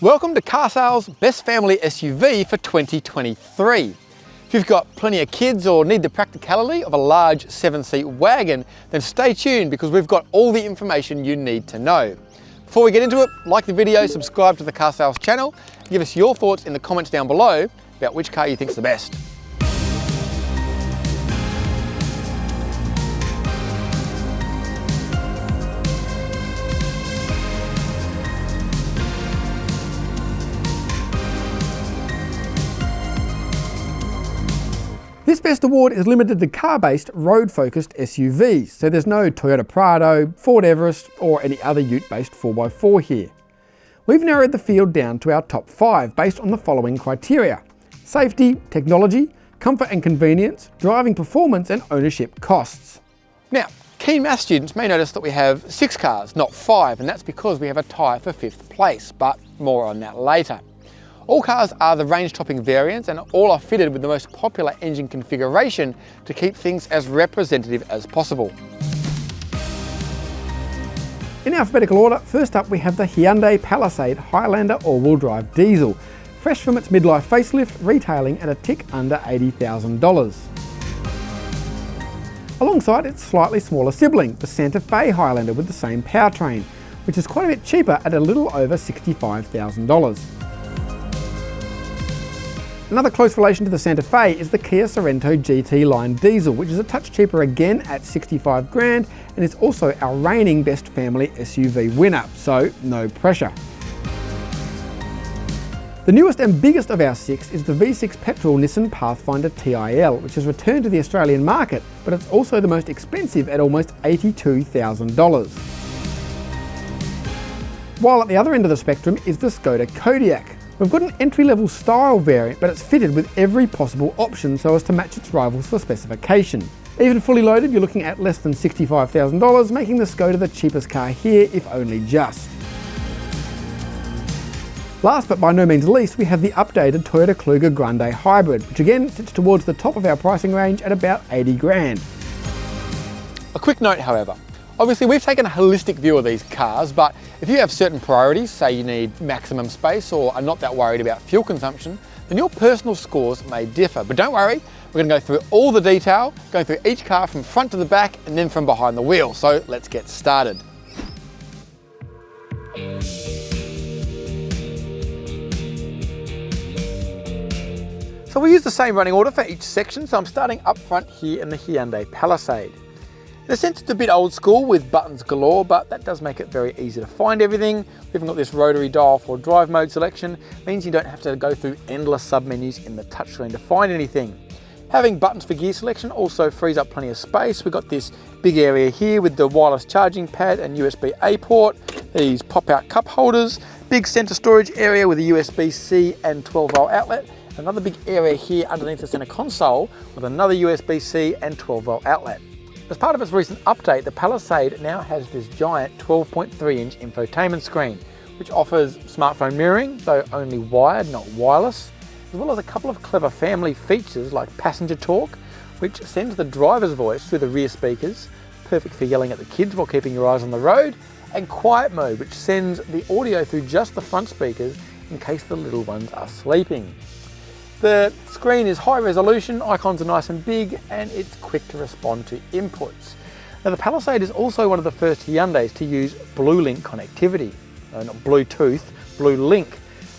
Welcome to Car Sales Best Family SUV for 2023. If you've got plenty of kids or need the practicality of a large 7-seat wagon, then stay tuned because we've got all the information you need to know. Before we get into it, like the video, subscribe to the Car Sales channel, and give us your thoughts in the comments down below about which car you think's the best. This Best Award is limited to car-based, road-focused SUVs, so there's no Toyota Prado, Ford Everest or any other ute-based 4x4 here. We've narrowed the field down to our top 5 based on the following criteria: safety, technology, comfort and convenience, driving performance and ownership costs. Now, keen math students may notice that we have 6 cars, not 5, and that's because we have a tie for 5th place, but more on that later. All cars are the range-topping variants and all are fitted with the most popular engine configuration to keep things as representative as possible. In alphabetical order, first up we have the Hyundai Palisade Highlander all-wheel drive diesel, fresh from its midlife facelift, retailing at a tick under $80,000. Alongside its slightly smaller sibling, the Santa Fe Highlander with the same powertrain, which is quite a bit cheaper at a little over $65,000. Another close relation to the Santa Fe is the Kia Sorento GT line diesel, which is a touch cheaper again at $65,000 and is also our reigning Best Family SUV winner, so no pressure. The newest and biggest of our 6 is the V6 petrol Nissan Pathfinder TIL, which has returned to the Australian market, but it's also the most expensive at almost $82,000. While at the other end of the spectrum is the Skoda Kodiaq. We've got an entry-level style variant, but it's fitted with every possible option so as to match its rivals for specification. Even fully loaded, you're looking at less than $65,000, making the Skoda the cheapest car here, if only just. Last but by no means least, we have the updated Toyota Kluger Grande Hybrid, which again sits towards the top of our pricing range at about $80,000. A quick note, however. Obviously, we've taken a holistic view of these cars, but if you have certain priorities, say you need maximum space or are not that worried about fuel consumption, then your personal scores may differ. But don't worry, we're going to go through all the detail, going through each car from front to the back and then from behind the wheel. So let's get started. So we use the same running order for each section, so I'm starting up front here in the Hyundai Palisade. In a sense, it's a bit old school with buttons galore, but that does make it very easy to find everything. We've even got this rotary dial for drive mode selection, means you don't have to go through endless sub-menus in the touchscreen to find anything. Having buttons for gear selection also frees up plenty of space. We've got this big area here with the wireless charging pad and USB-A port, these pop-out cup holders, big center storage area with a USB-C and 12-volt outlet, another big area here underneath the center console with another USB-C and 12-volt outlet. As part of its recent update, the Palisade now has this giant 12.3-inch infotainment screen, which offers smartphone mirroring, though only wired, not wireless, as well as a couple of clever family features like passenger talk, which sends the driver's voice through the rear speakers, perfect for yelling at the kids while keeping your eyes on the road, and quiet mode, which sends the audio through just the front speakers in case the little ones are sleeping. The screen is high resolution, icons are nice and big, and it's quick to respond to inputs. Now the Palisade is also one of the first Hyundais to use BlueLink connectivity. No, not Bluetooth, BlueLink.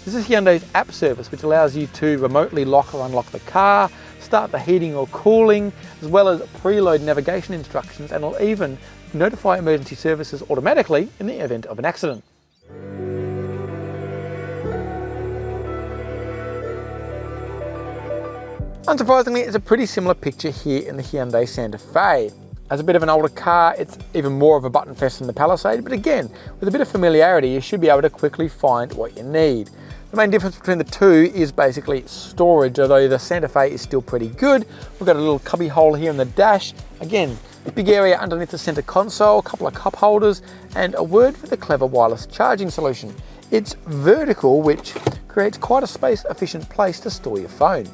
This is Hyundai's app service which allows you to remotely lock or unlock the car, start the heating or cooling, as well as preload navigation instructions, and will even notify emergency services automatically in the event of an accident. Unsurprisingly, it's a pretty similar picture here in the Hyundai Santa Fe. As a bit of an older car, it's even more of a button fest than the Palisade, but again, with a bit of familiarity, you should be able to quickly find what you need. The main difference between the two is basically storage, although the Santa Fe is still pretty good. We've got a little cubby hole here in the dash. Again, a big area underneath the center console, a couple of cup holders, and a word for the clever wireless charging solution. It's vertical, which creates quite a space-efficient place to store your phone.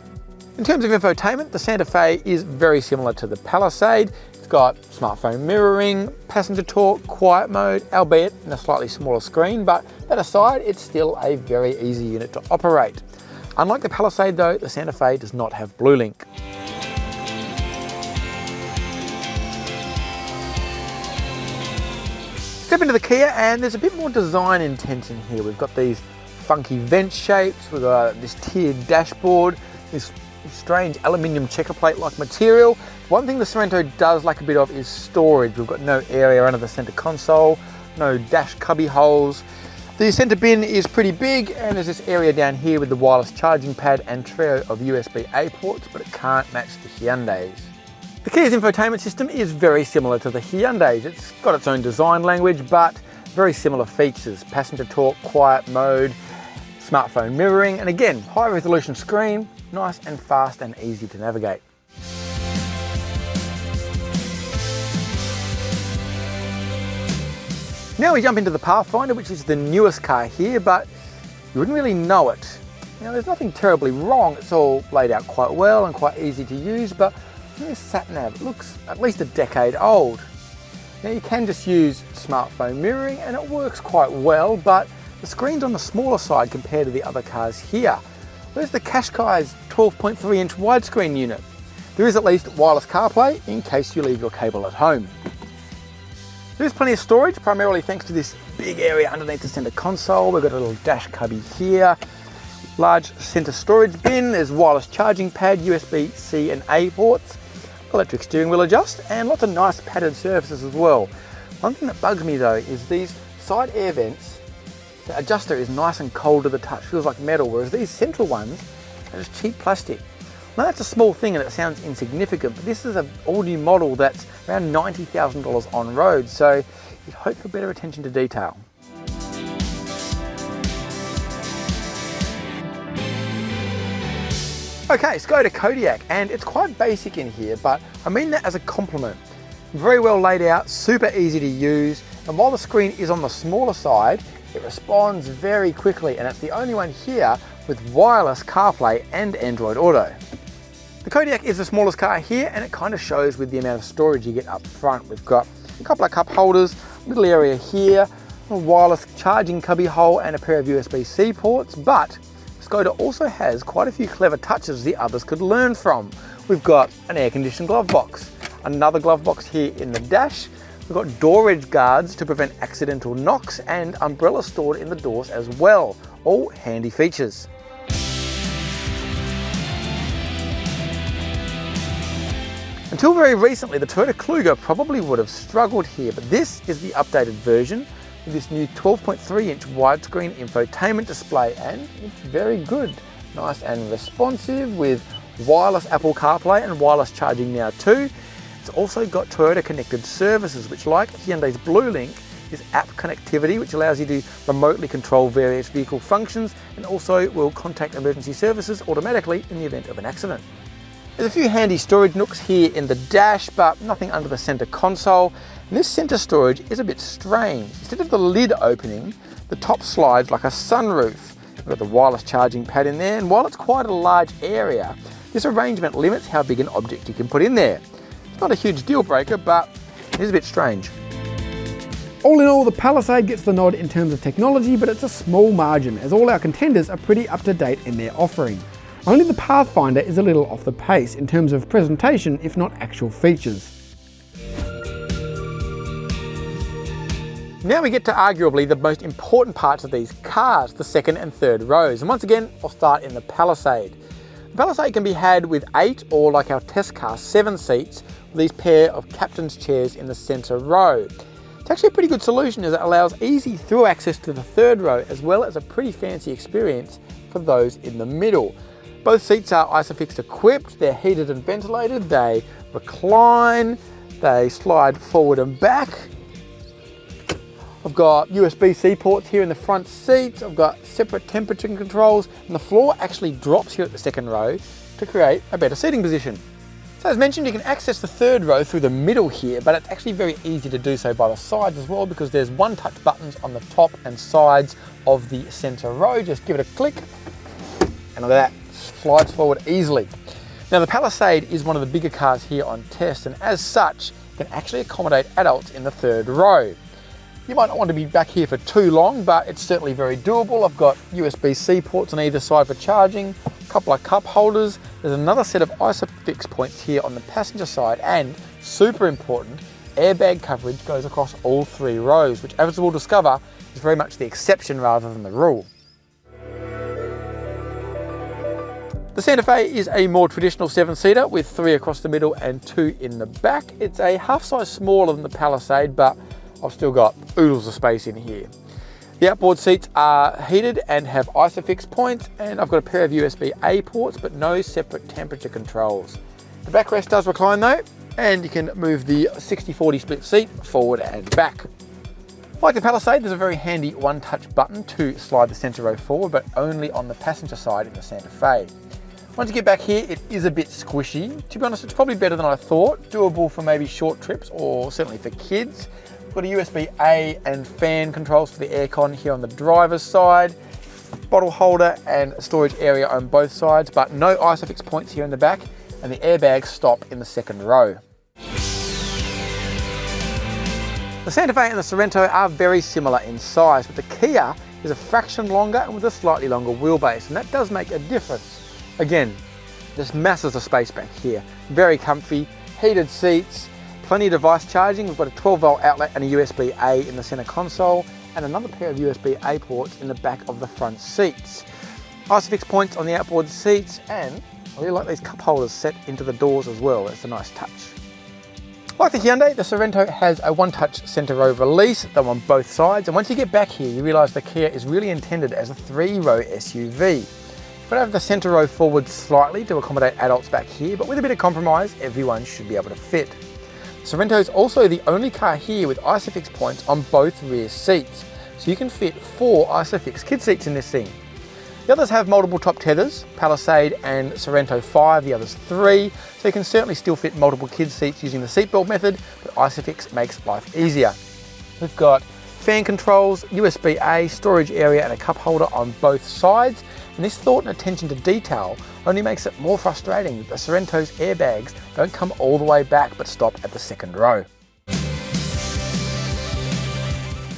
In terms of infotainment, the Santa Fe is very similar to the Palisade. It's got smartphone mirroring, passenger talk, quiet mode, albeit in a slightly smaller screen, but that aside, it's still a very easy unit to operate. Unlike the Palisade though, the Santa Fe does not have BlueLink. Step into the Kia and there's a bit more design intent in here. We've got these funky vent shapes, we've got this tiered dashboard, this strange aluminium checker plate like material. One thing the Sorento does like a bit of is storage. We've got no area under the center console, no dash cubby holes. The center bin is pretty big and there's this area down here with the wireless charging pad and trio of USB-A ports, but it can't match the Hyundai's. The Kia's infotainment system is very similar to the Hyundai's. It's got its own design language, but very similar features. Passenger talk, quiet mode, smartphone mirroring, and again, high resolution screen, nice and fast and easy to navigate. Now we jump into the Pathfinder, which is the newest car here, but you wouldn't really know it. Now there's nothing terribly wrong, it's all laid out quite well and quite easy to use, but this sat-nav, it looks at least a decade old. Now you can just use smartphone mirroring and it works quite well, but the screen's on the smaller side compared to the other cars here. Where's the Qashqai's 12.3-inch widescreen unit? There is at least wireless CarPlay in case you leave your cable at home. There is plenty of storage, primarily thanks to this big area underneath the center console. We've got a little dash cubby here, large center storage bin, there's wireless charging pad, USB-C and A ports, electric steering wheel adjust, and lots of nice padded surfaces as well. One thing that bugs me though is these side air vents. The adjuster is nice and cold to the touch, feels like metal, whereas these central ones are just cheap plastic. Now that's a small thing and it sounds insignificant, but this is an all-new model that's around $90,000 on road, so you'd hope for better attention to detail. Okay, Skoda Kodiaq, and it's quite basic in here, but I mean that as a compliment. Very well laid out, super easy to use, and while the screen is on the smaller side, it responds very quickly, and it's the only one here with wireless CarPlay and Android Auto. The Kodiaq is the smallest car here, and it kind of shows with the amount of storage you get up front. We've got a couple of cup holders, little area here, a wireless charging cubby hole, and a pair of USB-C ports, but Skoda also has quite a few clever touches the others could learn from. We've got an air-conditioned glove box, another glove box here in the dash, we've got door edge guards to prevent accidental knocks, and umbrellas stored in the doors as well. All handy features. Until very recently, the Toyota Kluger probably would have struggled here, but this is the updated version with this new 12.3-inch widescreen infotainment display, and it's very good. Nice and responsive with wireless Apple CarPlay and wireless charging now too. It's also got Toyota connected services, which, like Hyundai's BlueLink, is app connectivity, which allows you to remotely control various vehicle functions and also will contact emergency services automatically in the event of an accident. There's a few handy storage nooks here in the dash, but nothing under the center console. And this center storage is a bit strange. Instead of the lid opening, the top slides like a sunroof. We've got the wireless charging pad in there, and while it's quite a large area, this arrangement limits how big an object you can put in there. It's not a huge deal breaker, but it is a bit strange. All in all, the Palisade gets the nod in terms of technology, but it's a small margin, as all our contenders are pretty up to date in their offering. Only the Pathfinder is a little off the pace in terms of presentation, if not actual features. Now we get to arguably the most important parts of these cars, the second and third rows. And once again, I'll start in the Palisade. The Palisade can be had with 8 or, like our test car, 7 seats with these pair of captain's chairs in the centre row. It's actually a pretty good solution as it allows easy through access to the third row as well as a pretty fancy experience for those in the middle. Both seats are ISOFIX equipped, they're heated and ventilated, they recline, they slide forward and back. I've got USB-C ports here in the front seats, I've got separate temperature controls, and the floor actually drops here at the second row to create a better seating position. So as mentioned, you can access the third row through the middle here, but it's actually very easy to do so by the sides as well because there's one-touch buttons on the top and sides of the center row. Just give it a click, and look at that, slides forward easily. Now the Palisade is one of the bigger cars here on test, and as such can actually accommodate adults in the third row. You might not want to be back here for too long, but it's certainly very doable. I've got USB-C ports on either side for charging, a couple of cup holders. There's another set of ISOFIX points here on the passenger side, and super important, airbag coverage goes across all 3 rows, which as we'll discover is very much the exception rather than the rule. The Santa Fe is a more traditional 7-seater with 3 across the middle and 2 in the back. It's a half size smaller than the Palisade, but I've still got oodles of space in here. The outboard seats are heated and have ISOFIX points, and I've got a pair of USB-A ports, but no separate temperature controls. The backrest does recline though, and you can move the 60-40 split seat forward and back. Like the Palisade, there's a very handy one-touch button to slide the center row forward, but only on the passenger side in the Santa Fe. Once you get back here, it is a bit squishy. To be honest, it's probably better than I thought. Doable for maybe short trips or certainly for kids. We've got a USB-A and fan controls for the aircon here on the driver's side. Bottle holder and storage area on both sides, but no ISOFIX points here in the back, and the airbags stop in the second row. The Santa Fe and the Sorento are very similar in size, but the Kia is a fraction longer and with a slightly longer wheelbase, and that does make a difference. Again, there's masses of space back here. Very comfy, heated seats, plenty of device charging. We've got a 12-volt outlet and a USB-A in the center console, and another pair of USB-A ports in the back of the front seats. ISOFIX points on the outboard seats, and I really like these cup holders set into the doors as well. It's a nice touch. Like the Hyundai, the Sorento has a one-touch center row release, though on both sides, and once you get back here, you realize the Kia is really intended as a 3-row SUV. We're going to have the center row forward slightly to accommodate adults back here, but with a bit of compromise, everyone should be able to fit. Sorento is also the only car here with ISOFIX points on both rear seats, so you can fit 4 ISOFIX kid seats in this thing. The others have multiple top tethers, Palisade and Sorento 5, the others 3, so you can certainly still fit multiple kid seats using the seatbelt method, but ISOFIX makes life easier. We've got fan controls, USB-A, storage area and a cup holder on both sides. And this thought and attention to detail only makes it more frustrating that the Sorento's airbags don't come all the way back but stop at the second row.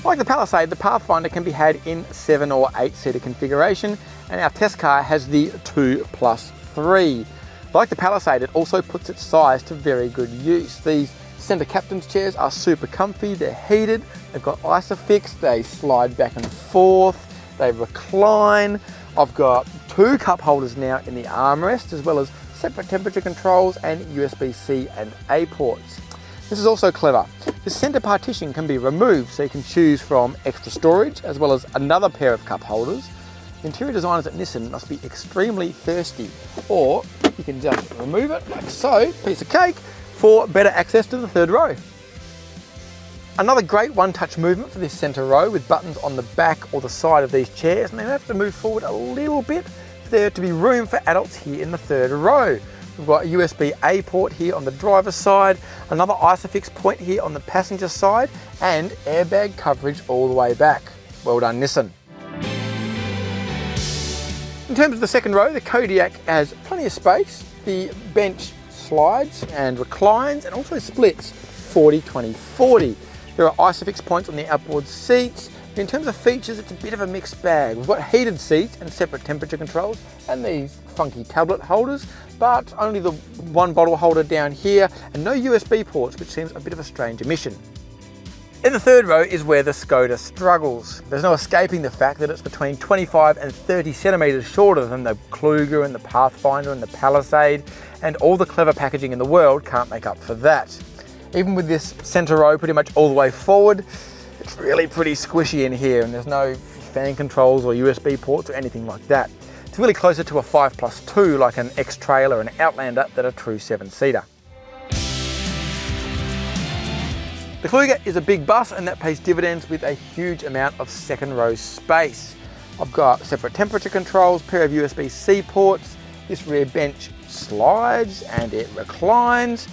Like the Palisade, the Pathfinder can be had in 7 or 8-seater configuration, and our test car has the 2+3. Like the Palisade, it also puts its size to very good use. These center captain's chairs are super comfy, they're heated, they've got ISOFIX, they slide back and forth, they recline. I've got 2 cup holders now in the armrest, as well as separate temperature controls and USB-C and A ports. This is also clever. The center partition can be removed, so you can choose from extra storage, as well as another pair of cup holders. The interior designers at Nissan must be extremely thirsty, or you can just remove it like so, piece of cake, for better access to the third row. Another great one-touch movement for this center row with buttons on the back or the side of these chairs, and they have to move forward a little bit for there to be room for adults here in the third row. We've got a USB-A port here on the driver's side, another ISOFIX point here on the passenger side, and airbag coverage all the way back. Well done, Nissan. In terms of the second row, the Kodiaq has plenty of space. The bench slides and reclines and also splits 40-20-40. There are ISOFIX points on the outboard seats. In terms of features, it's a bit of a mixed bag. We've got heated seats and separate temperature controls and these funky tablet holders, but only the one bottle holder down here and no USB ports, which seems a bit of a strange omission. In the third row is where the Skoda struggles. There's no escaping the fact that it's between 25 and 30 centimetres shorter than the Kluger and the Pathfinder and the Palisade, and all the clever packaging in the world can't make up for that. Even with this center row pretty much all the way forward, it's really pretty squishy in here, and there's no fan controls or USB ports or anything like that. It's really closer to a 5+2 like an X-Trail or an Outlander than a true 7-seater. The Kluger is a big bus, and that pays dividends with a huge amount of second row space. I've got separate temperature controls, pair of USB-C ports, this rear bench slides and it reclines,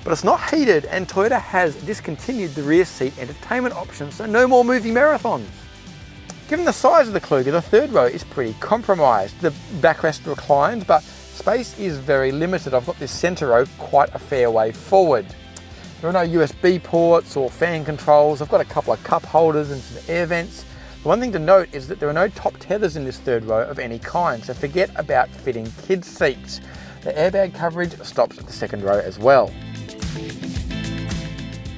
but it's not heated, and Toyota has discontinued the rear seat entertainment option, so no more movie marathons. Given the size of the Kluger, the third row is pretty compromised. The backrest reclines, but space is very limited. I've got this centre row quite a fair way forward. There are no USB ports or fan controls. I've got a couple of cup holders and some air vents. The one thing to note is that there are no top tethers in this third row of any kind, so forget about fitting kids' seats. The airbag coverage stops at the second row as well.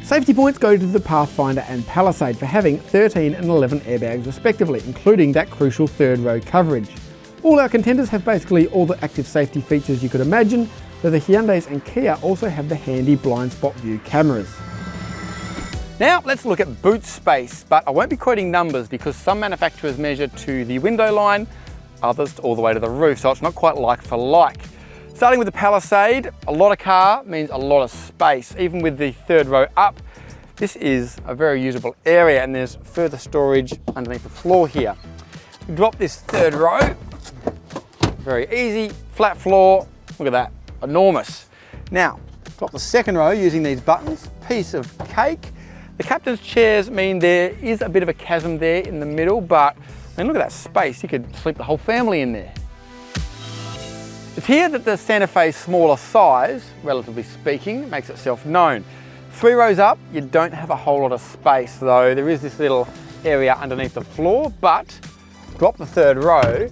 Safety points go to the Pathfinder and Palisade for having 13 and 11 airbags respectively, including that crucial third row coverage. All our contenders have basically all the active safety features you could imagine, though the Hyundais and Kia also have the handy blind spot view cameras. Now let's look at boot space, but I won't be quoting numbers because some manufacturers measure to the window line, others all the way to the roof, so it's not quite like for like. Starting with the Palisade, a lot of car means a lot of space. Even with the third row up, this is a very usable area and there's further storage underneath the floor here. Drop this third row, very easy, flat floor, look at that, enormous. Now, drop the second row using these buttons, piece of cake. The captain's chairs mean there is a bit of a chasm there in the middle, but I mean, look at that space, you could sleep the whole family in there. It's here that the Santa Fe's smaller size, relatively speaking, makes itself known. 3 rows up, you don't have a whole lot of space, though there is this little area underneath the floor, but drop the third row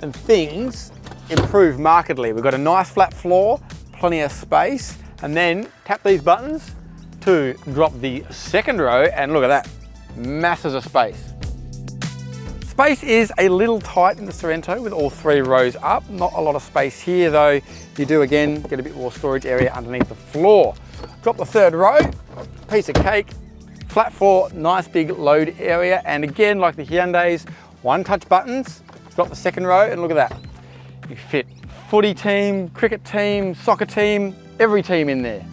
and things improve markedly. We've got a nice flat floor, plenty of space, and then tap these buttons to drop the second row, and look at that, masses of space. Space is a little tight in the Sorento with all 3 rows up. Not a lot of space here though. You do again get a bit more storage area underneath the floor. Drop the third row, piece of cake, flat floor, nice big load area. And again, like the Hyundais, 1-touch buttons, drop the second row and look at that. You fit footy team, cricket team, soccer team, every team in there.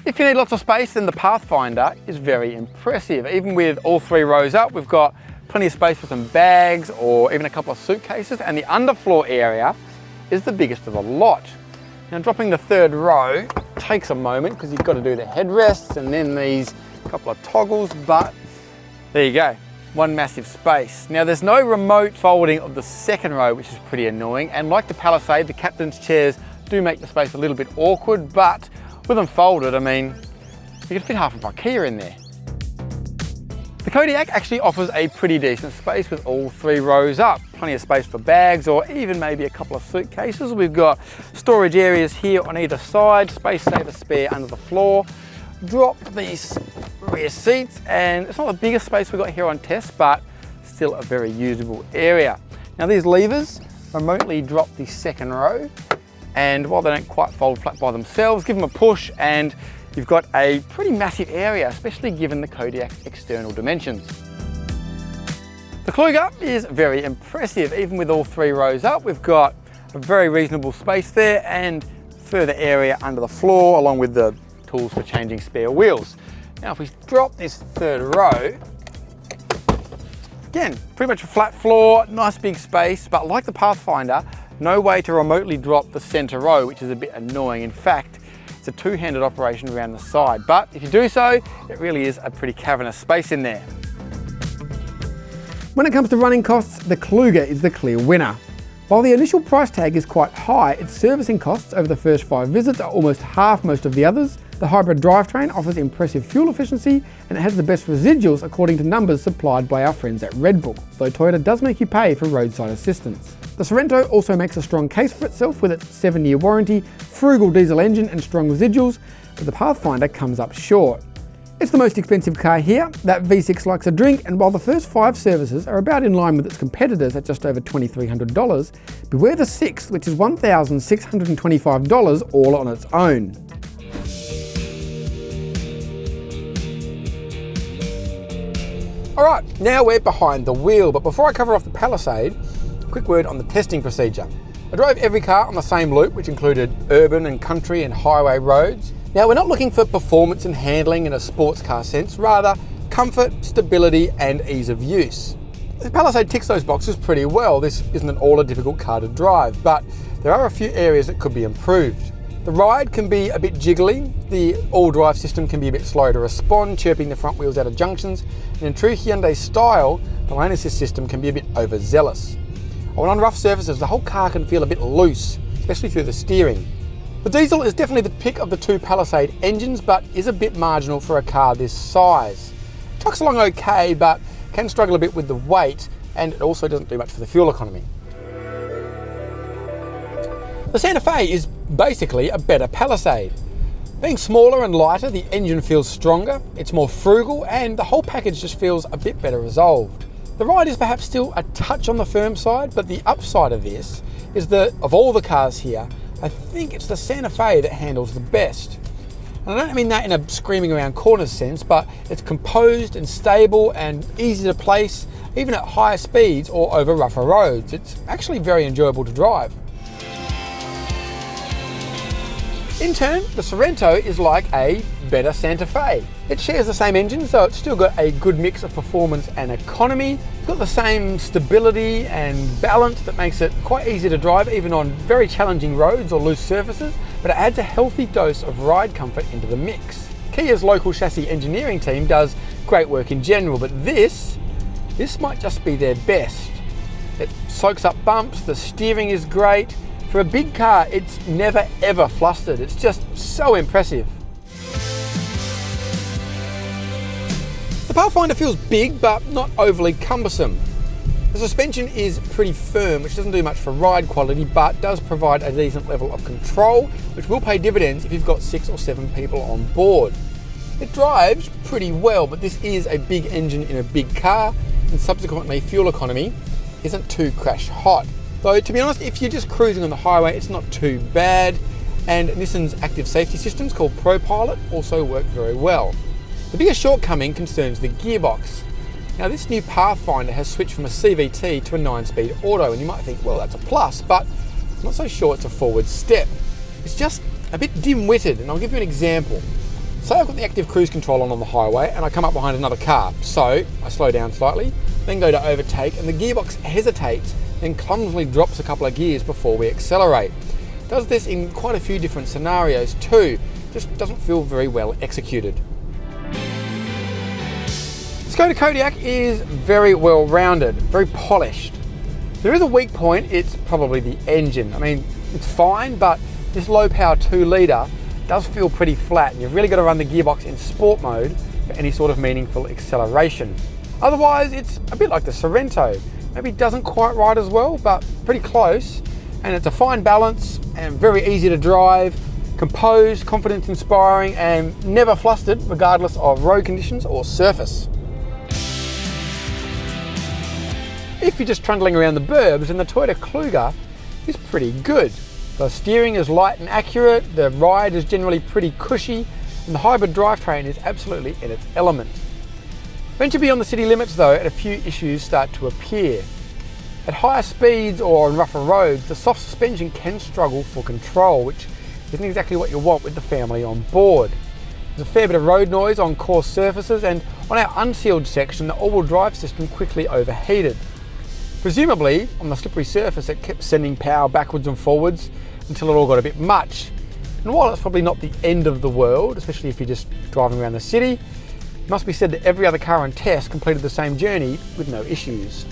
If you need lots of space, then the Pathfinder is very impressive. Even with all 3 rows up, we've got plenty of space for some bags or even a couple of suitcases, and the underfloor area is the biggest of the lot. Now dropping the third row takes a moment because you've got to do the headrests and then these couple of toggles, but there you go, one massive space. Now there's no remote folding of the second row, which is pretty annoying, and like the Palisade, the captain's chairs do make the space a little bit awkward, but with them folded, I mean, you can fit half of IKEA in there. The Kodiaq actually offers a pretty decent space with all 3 rows up. Plenty of space for bags or even maybe a couple of suitcases. We've got storage areas here on either side, space saver spare under the floor. Drop these rear seats, and it's not the biggest space we've got here on test, but still a very usable area. Now these levers remotely drop the second row, and while they don't quite fold flat by themselves, give them a push and you've got a pretty massive area, especially given the Kodiaq's external dimensions. The Kluger is very impressive. Even with all 3 rows up, we've got a very reasonable space there and further area under the floor, along with the tools for changing spare wheels. Now if we drop this third row, again, pretty much a flat floor, nice big space, but like the Pathfinder, no way to remotely drop the center row, which is a bit annoying. In fact, it's a 2-handed operation around the side, but if you do so, it really is a pretty cavernous space in there. When it comes to running costs, the Kluger is the clear winner. While the initial price tag is quite high, its servicing costs over the first 5 visits are almost half most of the others. The hybrid drivetrain offers impressive fuel efficiency, and it has the best residuals according to numbers supplied by our friends at Red Book, though Toyota does make you pay for roadside assistance. The Sorento also makes a strong case for itself with its 7-year warranty, frugal diesel engine and strong residuals, but the Pathfinder comes up short. It's the most expensive car here. That V6 likes a drink, and while the first 5 services are about in line with its competitors at just over $2,300, beware the 6th, which is $1,625 all on its own. Alright, now we're behind the wheel, but before I cover off the Palisade, a quick word on the testing procedure. I drove every car on the same loop, which included urban and country and highway roads. Now we're not looking for performance and handling in a sports car sense, rather comfort, stability and ease of use. The Palisade ticks those boxes pretty well. This isn't at all a difficult car to drive, but there are a few areas that could be improved. The ride can be a bit jiggly, the all-drive system can be a bit slow to respond, chirping the front wheels out of junctions, and in true Hyundai style, the lane assist system can be a bit overzealous. When on rough surfaces, the whole car can feel a bit loose, especially through the steering. The diesel is definitely the pick of the two Palisade engines, but is a bit marginal for a car this size. It trucks along okay, but can struggle a bit with the weight, and it also doesn't do much for the fuel economy. The Santa Fe is basically a better Palisade. Being smaller and lighter, the engine feels stronger, it's more frugal, and the whole package just feels a bit better resolved. The ride is perhaps still a touch on the firm side, but the upside of this is that of all the cars here, I think it's the Santa Fe that handles the best. And I don't mean that in a screaming around corners sense, but it's composed and stable and easy to place, even at higher speeds or over rougher roads. It's actually very enjoyable to drive. In turn, the Sorento is like a better Santa Fe. It shares the same engine, so it's still got a good mix of performance and economy. It's got the same stability and balance that makes it quite easy to drive even on very challenging roads or loose surfaces, but it adds a healthy dose of ride comfort into the mix. Kia's local chassis engineering team does great work in general, but this might just be their best. It soaks up bumps, the steering is great. For a big car, it's never ever flustered. It's just so impressive. The Pathfinder feels big, but not overly cumbersome. The suspension is pretty firm, which doesn't do much for ride quality, but does provide a decent level of control, which will pay dividends if you've got 6 or 7 people on board. It drives pretty well, but this is a big engine in a big car, and subsequently fuel economy isn't too crash hot. Though, to be honest, if you're just cruising on the highway, it's not too bad, and Nissan's active safety systems called ProPilot also work very well. The biggest shortcoming concerns the gearbox. Now, this new Pathfinder has switched from a CVT to a 9-speed auto, and you might think, well, that's a plus, but I'm not so sure it's a forward step. It's just a bit dim-witted, and I'll give you an example. Say I've got the active cruise control on the highway, and I come up behind another car, so I slow down slightly, then go to overtake, and the gearbox hesitates, then clumsily drops a couple of gears before we accelerate. It does this in quite a few different scenarios too, just doesn't feel very well executed. Skoda Kodiaq is very well rounded, very polished. If there is a weak point, it's probably the engine. I mean, it's fine, but this low power 2 litre does feel pretty flat, and you've really got to run the gearbox in sport mode for any sort of meaningful acceleration. Otherwise, it's a bit like the Sorento. Maybe doesn't quite ride as well, but pretty close. And it's a fine balance and very easy to drive, composed, confidence inspiring, and never flustered regardless of road conditions or surface. If you're just trundling around the burbs, then the Toyota Kluger is pretty good. The steering is light and accurate, the ride is generally pretty cushy, and the hybrid drivetrain is absolutely in its element. Venture beyond the city limits though, and a few issues start to appear. At higher speeds or on rougher roads, the soft suspension can struggle for control, which isn't exactly what you want with the family on board. There's a fair bit of road noise on coarse surfaces, and on our unsealed section, the all-wheel drive system quickly overheated. Presumably, on the slippery surface, it kept sending power backwards and forwards until it all got a bit much. And while it's probably not the end of the world, especially if you're just driving around the city, it must be said that every other car on test completed the same journey with no issues.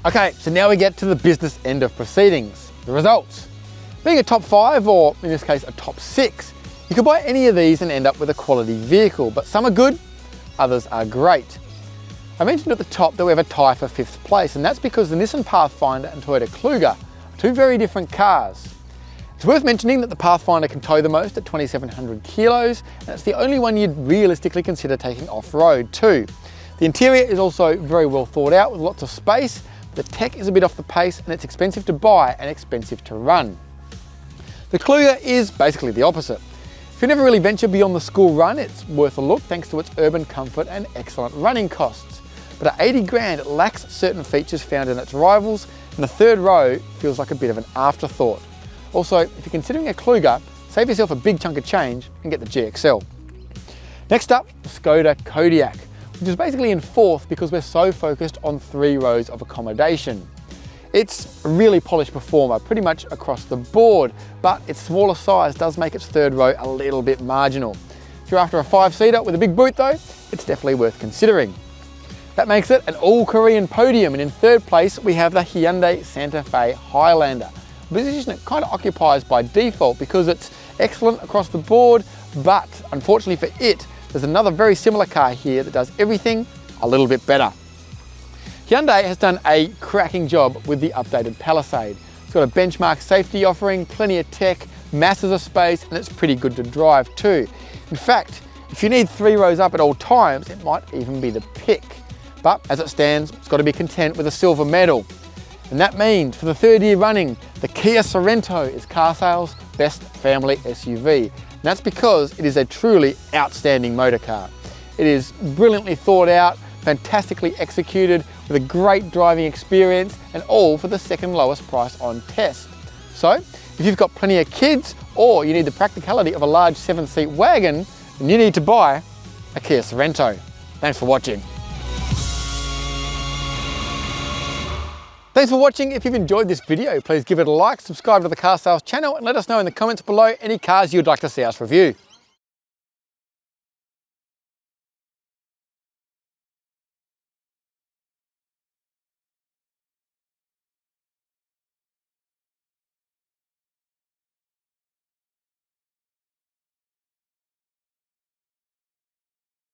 Okay, so now we get to the business end of proceedings, the results. Being a top 5, or in this case a top 6, you could buy any of these and end up with a quality vehicle, but some are good, others are great. I mentioned at the top that we have a tie for 5th place, and that's because the Nissan Pathfinder and Toyota Kluger are 2 very different cars. It's worth mentioning that the Pathfinder can tow the most at 2,700 kilos, and it's the only one you'd realistically consider taking off-road too. The interior is also very well thought out with lots of space. The tech is a bit off the pace, and it's expensive to buy and expensive to run. The Kluger is basically the opposite. If you never really venture beyond the school run, it's worth a look thanks to its urban comfort and excellent running costs. But at 80 grand, it lacks certain features found in its rivals, and the third row feels like a bit of an afterthought. Also, if you're considering a Kluger, save yourself a big chunk of change and get the GXL. Next up, the Skoda Kodiaq, which is basically in 4th because we're so focused on 3 rows of accommodation. It's a really polished performer pretty much across the board, but its smaller size does make its 3rd row a little bit marginal. If you're after a 5-seater with a big boot though, it's definitely worth considering. That makes it an all-Korean podium, and in third place we have the Hyundai Santa Fe Highlander. A position it kind of occupies by default because it's excellent across the board, but unfortunately for it, there's another very similar car here that does everything a little bit better. Hyundai has done a cracking job with the updated Palisade. It's got a benchmark safety offering, plenty of tech, masses of space, and it's pretty good to drive too. In fact, if you need 3 rows up at all times, it might even be the pick. But as it stands, it's got to be content with a silver medal. And that means for the 3rd year running, the Kia Sorento is carsales' best family SUV. And that's because it is a truly outstanding motor car. It is brilliantly thought out, fantastically executed, with a great driving experience, and all for the 2nd lowest price on test. So, if you've got plenty of kids, or you need the practicality of a large 7-seat wagon, then you need to buy a Kia Sorento. Thanks for watching. Thanks for watching. If you've enjoyed this video, please give it a like, subscribe to the Car Sales channel, and let us know in the comments below any cars you'd like to see us review.